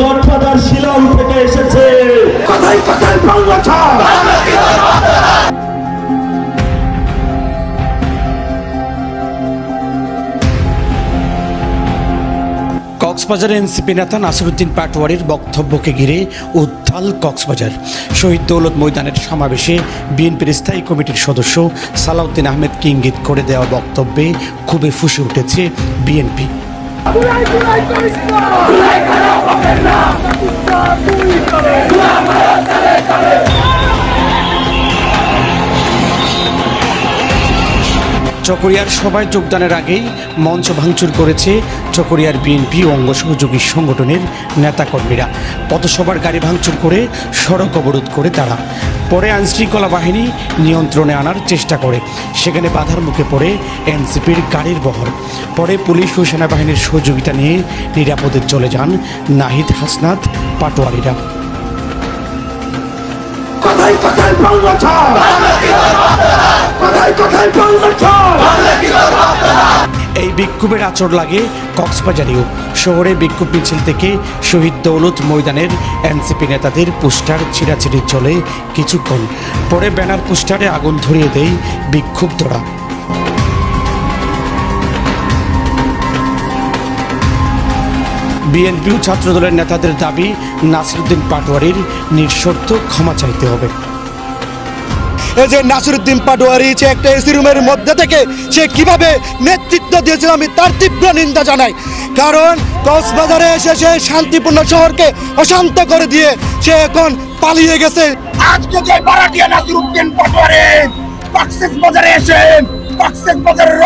Godfather Shillong থেকে এসেছে। কথায় কথায় বাংলা ছাড়। কক্সবাজারে এনসিপি নেতা নাসিরউদ্দিন পাটোয়ারির বক্তব্যকে ঘিরে উত্তাল কক্সবাজার। শহীদ দৌলত ময়দানের সমাবেশে বিএনপির স্থায়ী কমিটির সদস্য সালাউদ্দিন আহমেদকে ইঙ্গিত করে দেওয়া বক্তব্যে খুবই ফুঁসে উঠেছে বিএনপি। চকরিয়ার সভায় যোগদানের আগেই মঞ্চ ভাঙচুর করেছে চকরিয়ার বিএনপি ও অঙ্গ সহযোগী সংগঠনের নেতাকর্মীরা। পথসভার গাড়ি ভাঙচুর করে সড়ক অবরোধ করে তারা। পরে আইনশৃঙ্খলা বাহিনী নিয়ন্ত্রণে আনার চেষ্টা করে, সেখানে বাধার মুখে পড়ে এনসিপির গাড়ির বহর। পরে পুলিশ ও সেনাবাহিনীর সহযোগিতা নিয়ে নিরাপদে চলে যান নাহিদ হাসনাত পাটোয়ারিরা। কথায় কথায় বাংলা ছাড়। কথায় কথায় বাংলা ছাড়। এই বিক্ষোভের আঁচড় লাগে কক্সবাজারেও। শহরে বিক্ষোভ মিছিল থেকে শহীদ দৌলত ময়দানের এনসিপি নেতাদের পোস্টার ছিঁড়াছিঁড়ি চলে কিছুক্ষণ, পরে ব্যানার পোস্টারে আগুন ধরিয়ে দেয় বিক্ষুব্ধরা। বিএনপি ও ছাত্রদলের নেতাদের দাবি নাসিরউদ্দিন পাটোয়ারির নিঃশর্ত ক্ষমা চাইতে হবে। এই যে নাসিরউদ্দিন পাটোয়ারি যে একটা এসি রুমের মধ্যে থেকে সে কিভাবে নেতৃত্ব দিয়েছিল, আমি তার তীব্র নিন্দা জানাই। কারণ কক্সবাজারে এসে সে শান্তিপূর্ণ শহরকে অশান্ত করে দিয়ে সে এখন পালিয়ে গেছে। আজকে যে বারাটিয়া নাসিরউদ্দিন পাটোয়ারি কক্সবাজারে এসে কক্সবাজারের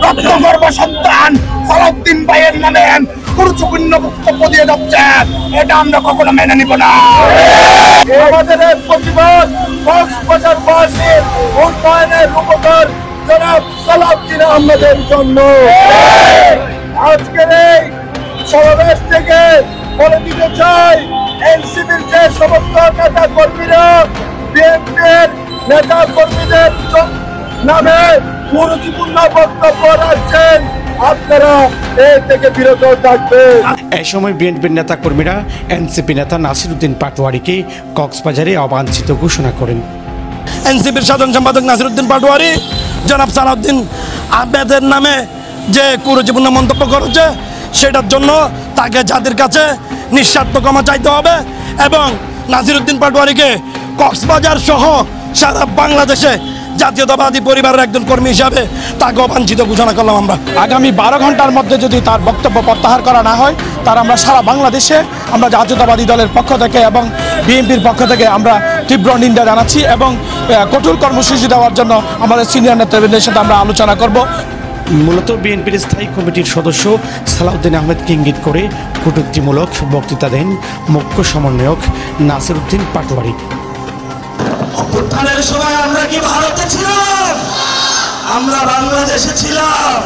রত্নগর্ভ সন্তান সালাউদ্দিন ভাইয়ের নামে গুরুত্বপূর্ণ বক্তব্য দিয়ে যাচ্ছে, এটা আমরা কখনো মেনে নিব না। আমাদের প্রতিবাদ কক্সবাজারবাসীর উন্নয়নের রূপকার জনাব সালাউদ্দিন আহমেদের জন্য। আজকের এই সমাবেশ থেকে বলে দিতে চাই, এনসিপির যে সমস্ত নেতা কর্মীরা বিএনপির নেতা কর্মীদের নামে গুরুত্বপূর্ণ বক্তব্য রাখছেন, আপনারা এই থেকে বিরত থাকবেন। এই সময় বিএনপির নেতা কর্মীরা এনসিপি নেতা নাসিরউদ্দিন পাটোয়ারিকে কক্সবাজারে অবাঞ্ছিত ঘোষণা করেন। এনসিপির সাধারণ সম্পাদক নাসিরউদ্দিন পাটোয়ারি জনাব সালাউদ্দিন আহমেদের নামে যে কুরুচিপূর্ণ মন্তব্য করেছে, সেটার জন্য তাকে জাতির কাছে নিঃস্বার্থ ক্ষমা চাইতে হবে এবং নাসিরউদ্দিন পাটোয়ারিকে কক্সবাজার সহ সারা বাংলাদেশে জাতীয়তাবাদী পরিবারের একজন কর্মী হিসাবে তাকে অবাঞ্ছিত ঘোষণা করলাম। আমরা আগামী 12 ঘন্টার মধ্যে যদি তার বক্তব্য প্রত্যাহার করা না হয়, তার আমরা সারা বাংলাদেশে আমরা জাতীয়তাবাদী দলের পক্ষ থেকে এবং বিএনপির পক্ষ থেকে আমরা তীব্র নিন্দা জানাচ্ছি এবং কঠোর কর্মসূচি দেওয়ার জন্য আমাদের সিনিয়র নেতৃবৃন্দের সাথে আমরা আলোচনা করব। মূলত বিএনপির স্থায়ী কমিটির সদস্য সালাউদ্দিন আহমেদকে ইঙ্গিত করে কটূক্তিমূলক বক্তৃতা দেন মুখ্য সমন্বয়ক নাসিরউদ্দিন পাটোয়ারি। অভ্যুত্থানের সময় আমরা কি ভারতে ছিলাম? আমরা বাংলাদেশে ছিলাম।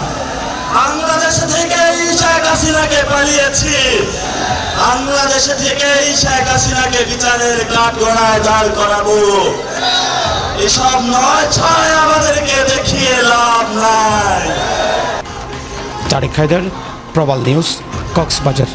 বাংলাদেশ থেকে শেখ হাসিনাকে পালিয়েছি। বাংলাদেশে থেকে শেখ হাসিনাকে বিচারের কাঠগড়ায় দাঁড় করাবো। এসব নয় ছয় আমাদেরকে দেখিয়ে লাভ নাই। তারিক হায়দার, প্রবাল নিউজ, কক্সবাজার।